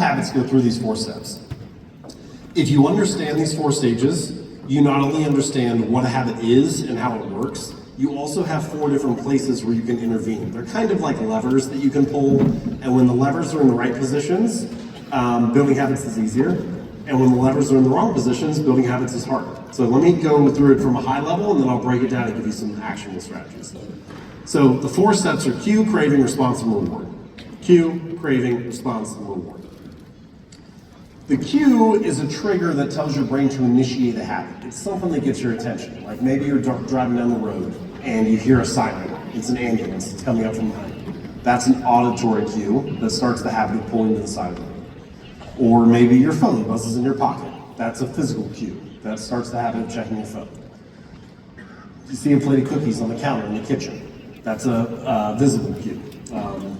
habits go through these 4 steps. If you understand these 4 stages, you not only understand what a habit is and how it works, you also have 4 different places where you can intervene. They're kind of like levers that you can pull, and when the levers are in the right positions, building habits is easier, and when the levers are in the wrong positions, building habits is harder. So let me go through it from a high level, and then I'll break it down and give you some actionable strategies. So the 4 steps are cue, craving, response, and reward. Cue, craving, response, and reward. The cue is a trigger that tells your brain to initiate a habit. It's something that gets your attention. Like maybe you're driving down the road and you hear a siren. It's an ambulance. It's coming up from behind you. That's an auditory cue that starts the habit of pulling to the side of the road. Or maybe your phone buzzes in your pocket. That's a physical cue. That starts the habit of checking your phone. You see a plate of cookies on the counter in the kitchen. That's a visible cue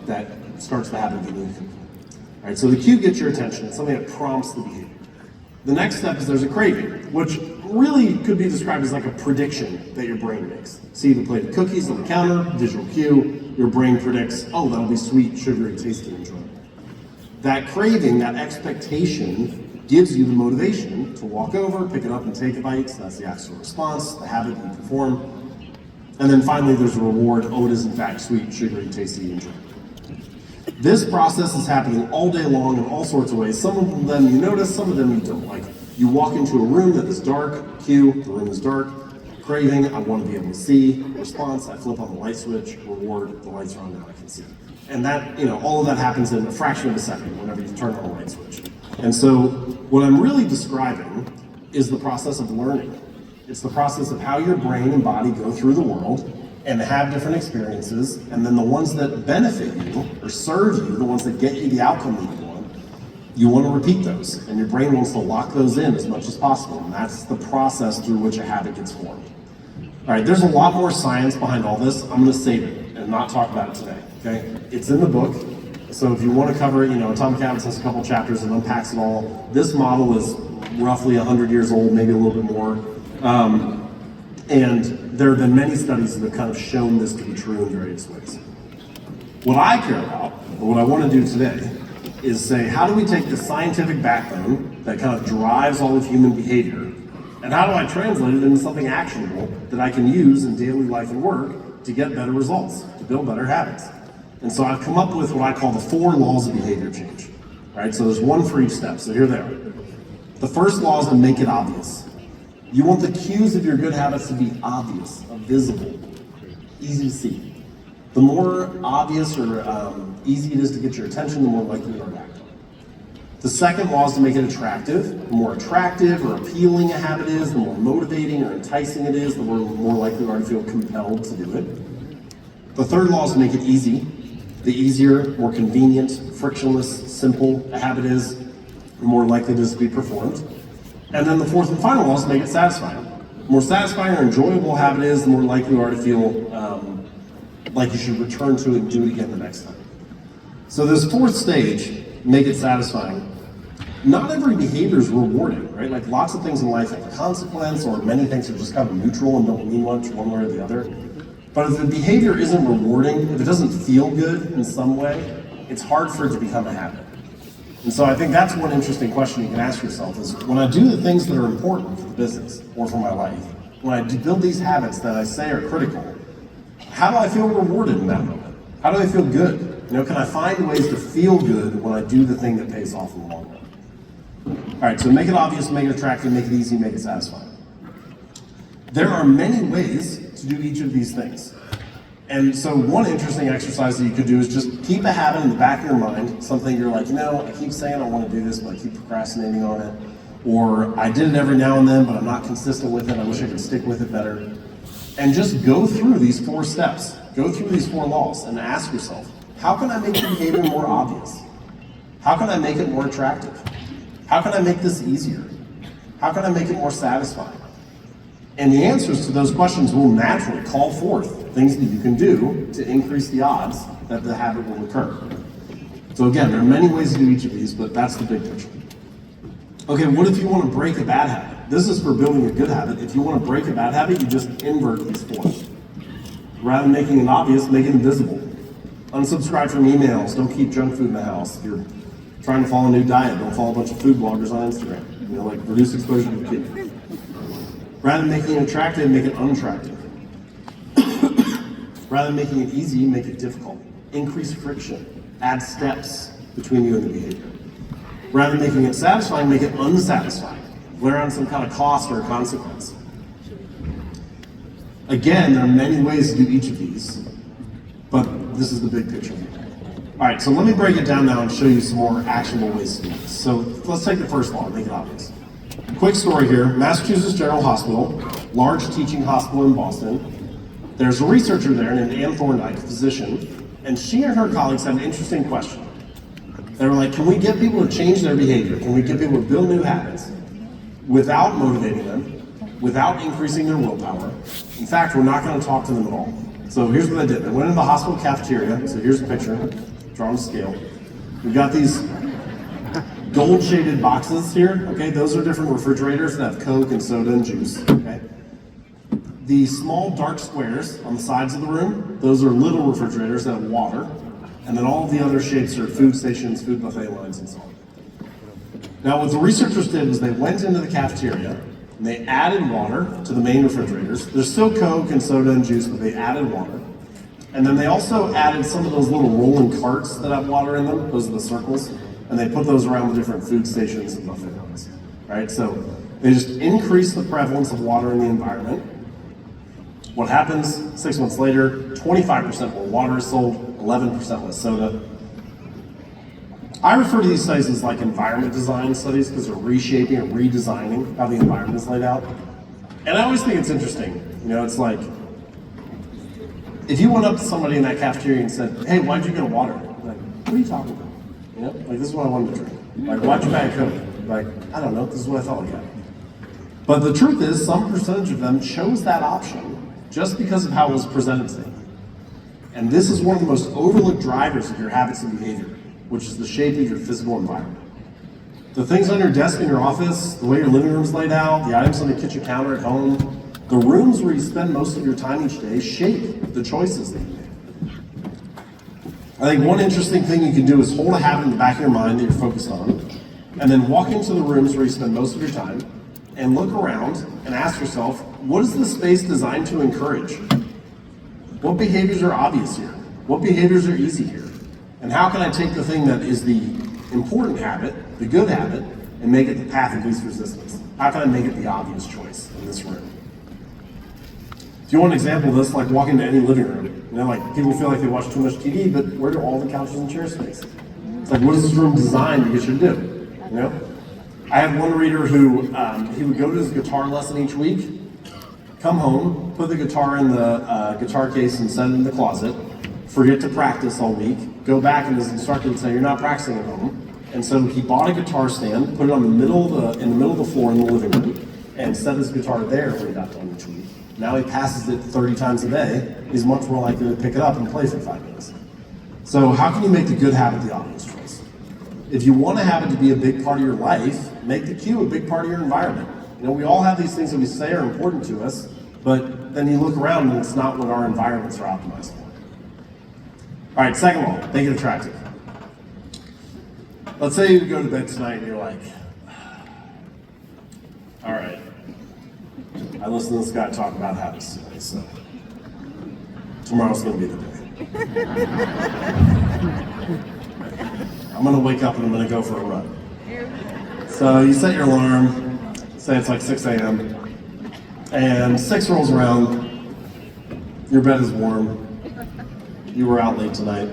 that starts the habit of eating a cookie. All right, so the cue gets your attention. It's something that prompts the behavior. The next step is there's a craving, which really could be described as like a prediction that your brain makes. See the plate of cookies on the counter, visual cue, your brain predicts, oh, that'll be sweet, sugary, tasty, enjoyable. That craving, that expectation, gives you the motivation to walk over, pick it up, and take a bite. So that's the actual response, the habit you perform. And then finally, there's a reward. Oh, it is in fact sweet, sugary, tasty, enjoyable. This process is happening all day long in all sorts of ways. Some of them you notice, some of them you don't. Like you walk into a room that is dark, cue, the room is dark. Craving, I want to be able to see. Response, I flip on the light switch. Reward, the lights are on now, I can see. And that, all of that happens in a fraction of a second whenever you turn on the light switch. And so what I'm really describing is the process of learning. It's the process of how your brain and body go through the world and have different experiences, and then the ones that benefit you or serve you, the ones that get you the outcome that you want to repeat those, and your brain wants to lock those in as much as possible, and that's the process through which a habit gets formed. All right, there's a lot more science behind all this. I'm going to save it and not talk about it today, okay? It's in the book, so if you want to cover it, Atomic Habits has a couple chapters and unpacks it all. This model is roughly 100 years old, maybe a little bit more. And there have been many studies that have kind of shown this to be true in various ways. What I care about, or what I want to do today, is say, how do we take the scientific backbone that kind of drives all of human behavior, and how do I translate it into something actionable that I can use in daily life and work to get better results, to build better habits? And so I've come up with what I call the 4 laws of behavior change. All right, so there's one for each step, so here they are. The first law is to make it obvious. You want the cues of your good habits to be obvious, visible, easy to see. The more obvious or easy it is to get your attention, the more likely you are to act on it. The second law is to make it attractive. The more attractive or appealing a habit is, the more motivating or enticing it is, the more likely you are to feel compelled to do it. The third law is to make it easy. The easier, more convenient, frictionless, simple a habit is, the more likely it is to be performed. And then the fourth and final law is to make it satisfying. The more satisfying or enjoyable a habit is, the more likely you are to feel like you should return to it and do it again the next time. So this fourth stage, make it satisfying. Not every behavior is rewarding, right? Like lots of things in life have a consequence, or many things are just kind of neutral and don't mean much one way or the other. But if the behavior isn't rewarding, if it doesn't feel good in some way, it's hard for it to become a habit. And so I think that's one interesting question you can ask yourself is, when I do the things that are important for the business or for my life, when I build these habits that I say are critical, how do I feel rewarded in that moment? How do I feel good? Can I find ways to feel good when I do the thing that pays off in the long run? All right, so make it obvious, make it attractive, make it easy, make it satisfying. There are many ways to do each of these things. And so one interesting exercise that you could do is just keep a habit in the back of your mind, something you're like, I keep saying I want to do this, but I keep procrastinating on it. Or I did it every now and then, but I'm not consistent with it. I wish I could stick with it better. And just go through these 4 steps. Go through these 4 laws and ask yourself, how can I make the behavior more obvious? How can I make it more attractive? How can I make this easier? How can I make it more satisfying? And the answers to those questions will naturally call forth things that you can do to increase the odds that the habit will occur. So again, there are many ways to do each of these, but that's the big picture. Okay, what if you want to break a bad habit? This is for building a good habit. If you want to break a bad habit, you just invert these 4. Rather than making it obvious, make it invisible. Unsubscribe from emails. Don't keep junk food in the house. If you're Trying to follow a new diet, don't follow a bunch of food bloggers on Instagram. Like reduce exposure to the kid. Rather than making it attractive, make it unattractive. Rather than making it easy, make it difficult. Increase friction. Add steps between you and the behavior. Rather than making it satisfying, make it unsatisfying. Layer on some kind of cost or consequence. Again, there are many ways to do each of these, but this is the big picture. All right, so let me break it down now and show you some more actionable ways to do this. So let's take the first one, make it obvious. Quick story here, Massachusetts General Hospital, large teaching hospital in Boston. There's a researcher there named Anne Thorndike, a physician, and she and her colleagues had an interesting question. They were like, can we get people to change their behavior? Can we get people to build new habits without motivating them, without increasing their willpower? In fact, we're not going to talk to them at all. So here's what they did. They went into the hospital cafeteria. So here's a picture, drawn to scale. We've got these gold shaded boxes here. Okay, those are different refrigerators that have Coke and soda and juice. Okay. The small dark squares on the sides of the room, those are little refrigerators that have water. And then all of the other shapes are food stations, food buffet lines, and so on. Now what the researchers did was they went into the cafeteria and they added water to the main refrigerators. There's still Coke and soda and juice, but they added water. And then they also added some of those little rolling carts that have water in them, those are the circles, and they put those around the different food stations and buffet lines. Right? So they just increased the prevalence of water in the environment. What happens 6 months later, 25% more water is sold, 11% less soda. I refer to these studies as like environment design studies because they're reshaping and redesigning how the environment is laid out. And I always think it's interesting. It's like, if you went up to somebody in that cafeteria and said, hey, why'd you get a water? Like, what are you talking about? Like, this is what I wanted to drink. Like, why'd you buy a Coke? Like, I don't know, this is what I felt like having. But the truth is, some percentage of them chose that option just because of how it was presented to them. And this is one of the most overlooked drivers of your habits and behavior, which is the shape of your physical environment. The things on your desk in your office, the way your living room's laid out, the items on the kitchen counter at home, the rooms where you spend most of your time each day shape the choices that you make. I think one interesting thing you can do is hold a habit in the back of your mind that you're focused on, and then walk into the rooms where you spend most of your time, and look around and ask yourself, what is this space designed to encourage? What behaviors are obvious here? What behaviors are easy here? And how can I take the thing that is the important habit, the good habit, and make it the path of least resistance? How can I make it the obvious choice in this room? If you want an example of this, like walk into any living room. Like people feel like they watch too much TV, but where do all the couches and chairs face? It's like, what is this room designed to get you to do? I had one reader who, he would go to his guitar lesson each week, come home, put the guitar in the guitar case and set it in the closet, forget to practice all week, go back and his instructor would say, you're not practicing at home. And so he bought a guitar stand, put it on in the middle of the floor in the living room, and set his guitar there when he got done each week. Now he passes it 30 times a day. He's much more likely to pick it up and play for 5 minutes. So how can you make the good habit the obvious choice? If you want a habit to be a big part of your life, make the cue a big part of your environment. We all have these things that we say are important to us, but then you look around and it's not what our environments are optimized for. All right, second law, make it attractive. Let's say you go to bed tonight and you're like, all right, I listened to this guy talk about habits today, so tomorrow's gonna be the day. I'm gonna wake up and I'm gonna go for a run. So you set your alarm, say it's like 6 a.m., and 6 rolls around, your bed is warm, you were out late tonight.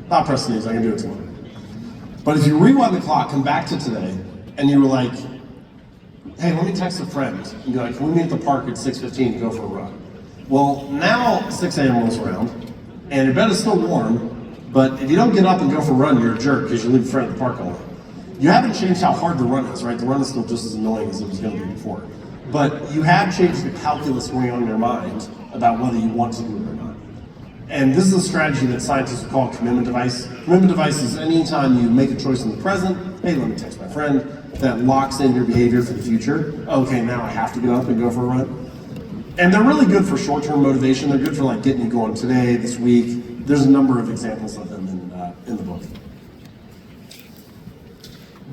Not press snooze, I can do it tomorrow. But if you rewind the clock, come back to today, and you were like, hey, let me text a friend, and be like, can we meet at the park at 6:15 to go for a run? Well, now 6 a.m. rolls around, and your bed is still warm, but if you don't get up and go for a run, you're a jerk because you leave a friend at the park all night. You haven't changed how hard the run is, right? The run is still just as annoying as it was going to be before. But you have changed the calculus going on in your mind about whether you want to do it or not. And this is a strategy that scientists would call a commitment device. Commitment device is any time you make a choice in the present, hey, let me text my friend, that locks in your behavior for the future. Okay, now I have to get up and go for a run. And they're really good for short-term motivation. They're good for like getting you going today, this week. There's a number of examples of them in the book.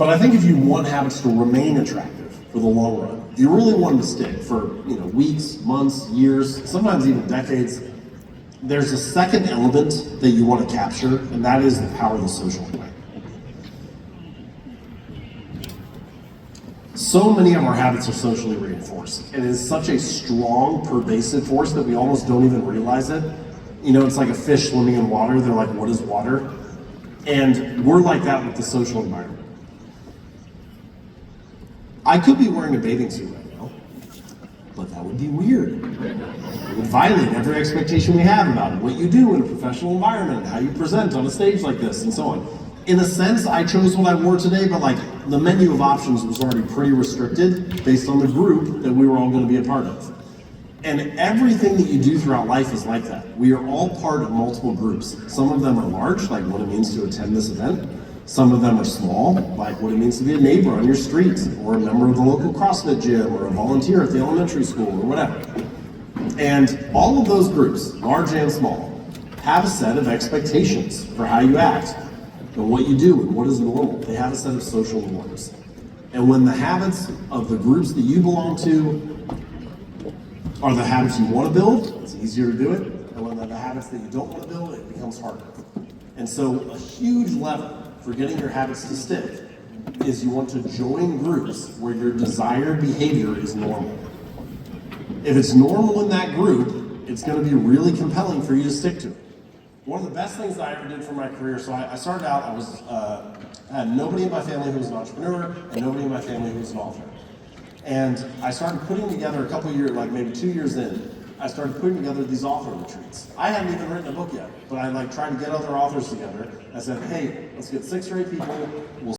But I think if you want habits to remain attractive for the long run, if you really want them to stick for weeks, months, years, sometimes even decades, there's a second element that you want to capture, and that is the power of the social environment. So many of our habits are socially reinforced, and it is such a strong, pervasive force that we almost don't even realize it. It's like a fish swimming in water. They're like, what is water? And we're like that with the social environment. I could be wearing a bathing suit right now, but that would be weird. It would violate every expectation we have about what you do in a professional environment, how you present on a stage like this, and so on. In a sense, I chose what I wore today, but the menu of options was already pretty restricted based on the group that we were all going to be a part of. And everything that you do throughout life is like that. We are all part of multiple groups. Some of them are large, like what it means to attend this event. Some of them are small, like what it means to be a neighbor on your street, or a member of the local CrossFit gym, or a volunteer at the elementary school, or whatever. And all of those groups, large and small, have a set of expectations for how you act, and what you do, and what is normal. They have a set of social norms. And when the habits of the groups that you belong to are the habits you want to build, it's easier to do it. And when they're the habits that you don't want to build, it becomes harder. And so a huge lever for getting your habits to stick is you want to join groups where your desired behavior is normal. If it's normal in that group, it's going to be really compelling for you to stick to it. One of the best things that I ever did for my career, so I started out, I had nobody in my family who was an entrepreneur, and nobody in my family who was an author. And I started putting together a couple years, like maybe 2 years in, I started putting together these author retreats. I hadn't even written a book yet, but I tried to get other authors together. I said, hey, let's get 6 or 8 people, we'll